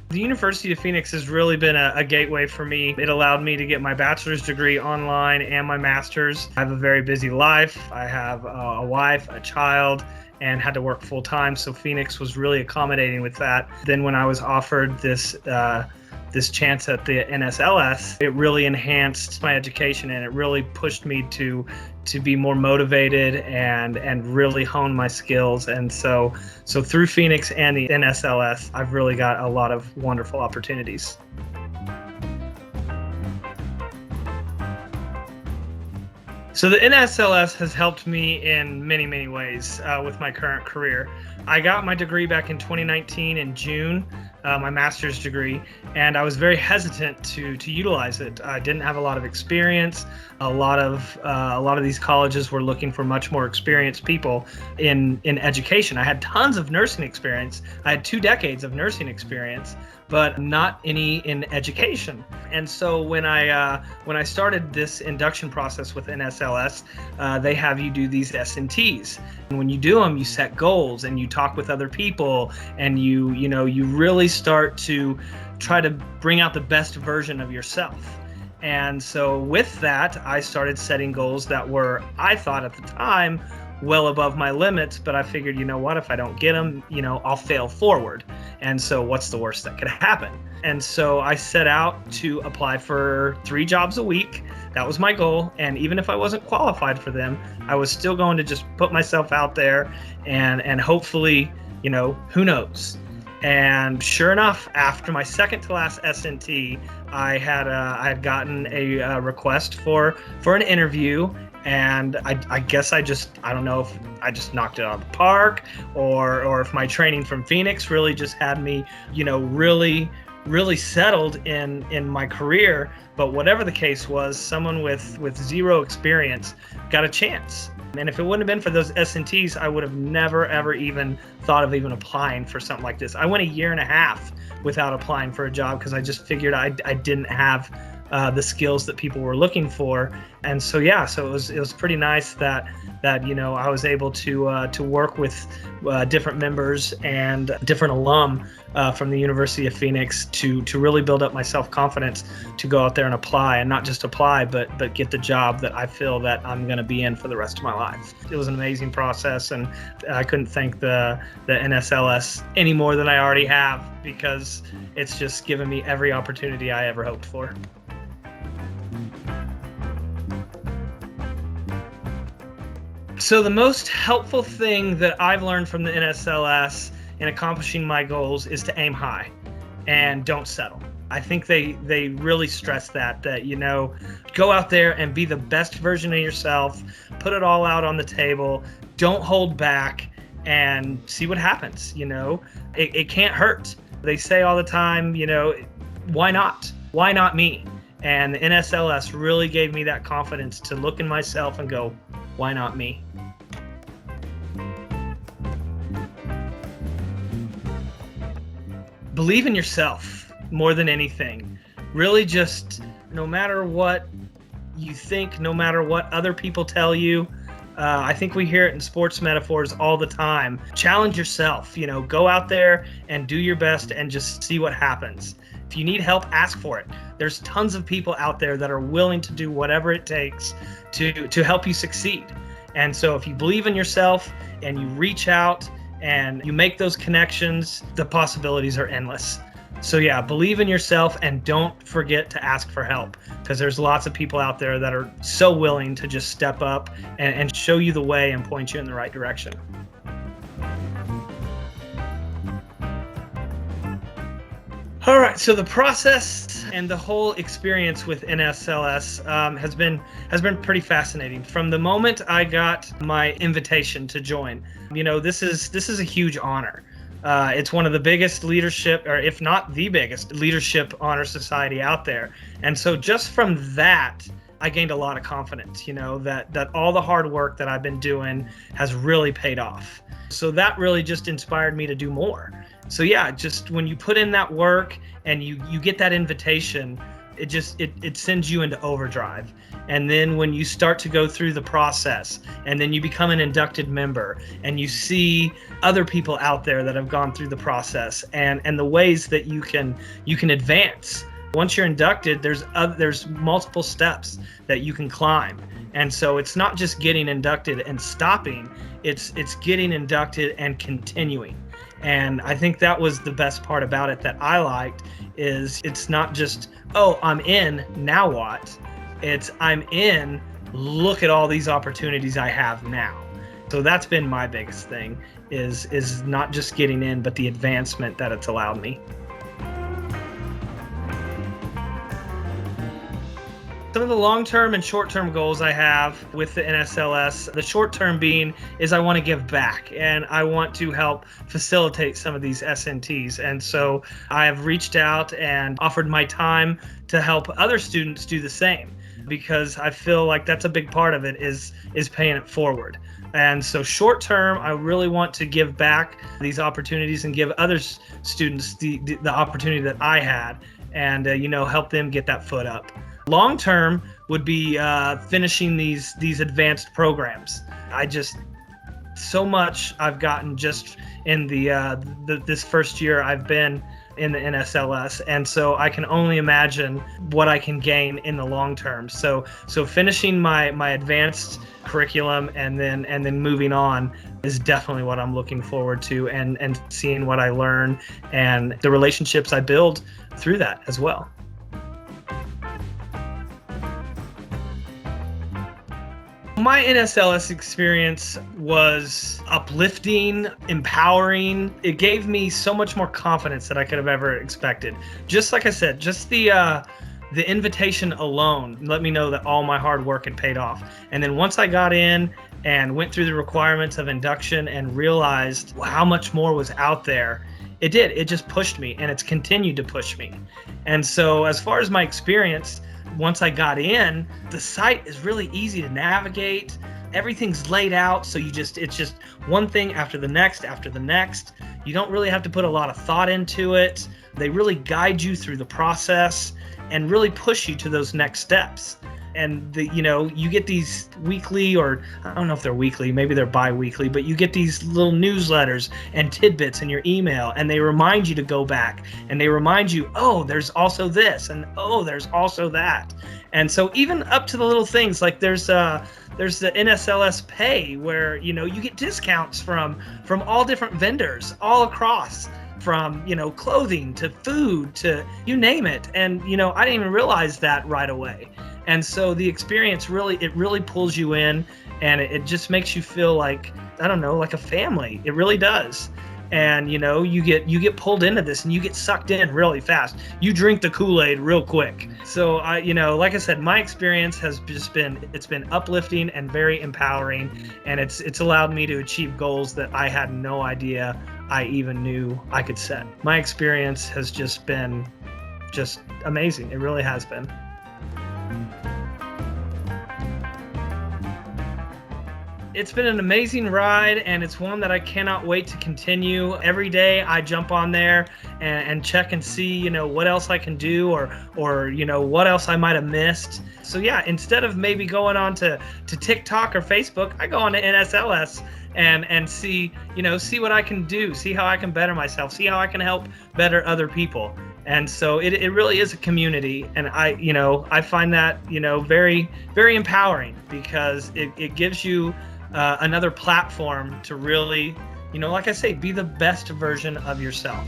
The University of Phoenix has really been a gateway for me. It allowed me to get my bachelor's degree online and my master's. I have a very busy life. I have a wife, a child, and had to work full time. So Phoenix was really accommodating with that. Then when I was offered this chance at the NSLS, it really enhanced my education, and it really pushed me to be more motivated and really hone my skills. And so through Phoenix and the NSLS, I've really got a lot of wonderful opportunities. So the NSLS has helped me in many, many ways with my current career. I got my degree back in 2019 in June, my master's degree, and I was very hesitant to utilize it. I didn't have a lot of experience. A lot of these colleges were looking for much more experienced people in education. I had tons of nursing experience. I had 2 decades of nursing experience, but not any in education. And so when I started this induction process with NSLS, they have you do these S&Ts. And when you do them, you set goals and you talk with other people, and you really start to try to bring out the best version of yourself. And so with that, I started setting goals that were, I thought at the time, well above my limits, but I figured, you know what, if I don't get them, I'll fail forward. And so what's the worst that could happen? And so I set out to apply for 3 jobs a week. That was my goal. And even if I wasn't qualified for them, I was still going to just put myself out there and hopefully, who knows? And sure enough, after my second to last S&T, I had gotten a request for an interview. And I guess I don't know if I just knocked it out of the park, or if my training from Phoenix really just had me, really settled in my career. But whatever the case was, someone with zero experience got a chance. And if it wouldn't have been for those S&Ts, I would have never, ever even thought of even applying for something like this. I went a year and a half without applying for a job because I just figured I didn't have the skills that people were looking for. And so it was pretty nice that I was able to work with different members and different alum from the University of Phoenix to really build up my self-confidence to go out there and apply, and not just apply, but get the job that I feel that I'm going to be in for the rest of my life. It was an amazing process, and I couldn't thank the NSLS any more than I already have, because it's just given me every opportunity I ever hoped for. So the most helpful thing that I've learned from the NSLS in accomplishing my goals is to aim high and don't settle. I think they really stress that go out there and be the best version of yourself, put it all out on the table, don't hold back, and see what happens. It can't hurt. They say all the time, why not? Why not me? And the NSLS really gave me that confidence to look in myself and go, why not me? Believe in yourself more than anything. Really, just no matter what you think, no matter what other people tell you. I think we hear it in sports metaphors all the time. Challenge yourself, go out there and do your best and just see what happens. If you need help, ask for it. There's tons of people out there that are willing to do whatever it takes to help you succeed. And so if you believe in yourself and you reach out and you make those connections, the possibilities are endless. So yeah, believe in yourself and don't forget to ask for help, because there's lots of people out there that are so willing to just step up and show you the way and point you in the right direction. All right, so the process and the whole experience with NSLS has been pretty fascinating. From the moment I got my invitation to join, this is a huge honor. It's one of the biggest leadership, or if not the biggest leadership honor society out there. And so just from that, I gained a lot of confidence, that all the hard work that I've been doing has really paid off. So that really just inspired me to do more. So yeah, just when you put in that work and you get that invitation, it sends you into overdrive. And then when you start to go through the process and then you become an inducted member and you see other people out there that have gone through the process and the ways that you can advance. Once you're inducted, there's multiple steps that you can climb. And so it's not just getting inducted and stopping, it's getting inducted and continuing. And I think that was the best part about it that I liked, is it's not just, oh, I'm in, now what? It's I'm in, look at all these opportunities I have now. So that's been my biggest thing, is not just getting in, but the advancement that it's allowed me. Some of the long-term and short-term goals I have with the NSLS, the short-term being is I want to give back and I want to help facilitate some of these SNTs. And so I have reached out and offered my time to help other students do the same, because I feel like that's a big part of it, is paying it forward. And so short term, I really want to give back these opportunities and give other students the opportunity that I had, and help them get that foot up. Long term would be finishing these advanced programs. So much I've gotten just in this first year I've been in the NSLS, and so I can only imagine what I can gain in the long term. So finishing my advanced curriculum and then moving on is definitely what I'm looking forward to, and seeing what I learn and the relationships I build through that as well. My NSLS experience was uplifting, empowering. It gave me so much more confidence than I could have ever expected. Just like I said, just the invitation alone let me know that all my hard work had paid off. And then once I got in and went through the requirements of induction and realized how much more was out there, it just pushed me, and it's continued to push me. And so as far as my experience, once I got in, the site is really easy to navigate. Everything's laid out, so it's just one thing after the next after the next. You don't really have to put a lot of thought into it. They really guide you through the process and really push you to those next steps. And you get these weekly, or I don't know if they're weekly, maybe they're bi-weekly, but you get these little newsletters and tidbits in your email, and they remind you to go back, and they remind you, oh, there's also this, and oh, there's also that. And so even up to the little things, like there's the NSLS Pay, where you get discounts from all different vendors all across, from clothing to food to you name it. And I didn't even realize that right away. And so the experience really pulls you in, and it just makes you feel like, I don't know, like a family. It really does. And you get pulled into this, and you get sucked in really fast. You drink the Kool-Aid real quick. So like I said, my experience has just been uplifting and very empowering, and it's allowed me to achieve goals that I had no idea I even knew I could set. My experience has just been amazing. It really has been. It's been an amazing ride, and it's one that I cannot wait to continue. Every day I jump on there and check and see, what else I can do, or what else I might have missed. So yeah, instead of maybe going on to TikTok or Facebook, I go on to NSLS and see what I can do, see how I can better myself, see how I can help better other people. And so it really is a community, and I find that very, very empowering, because it gives you another platform to really, like I say, be the best version of yourself.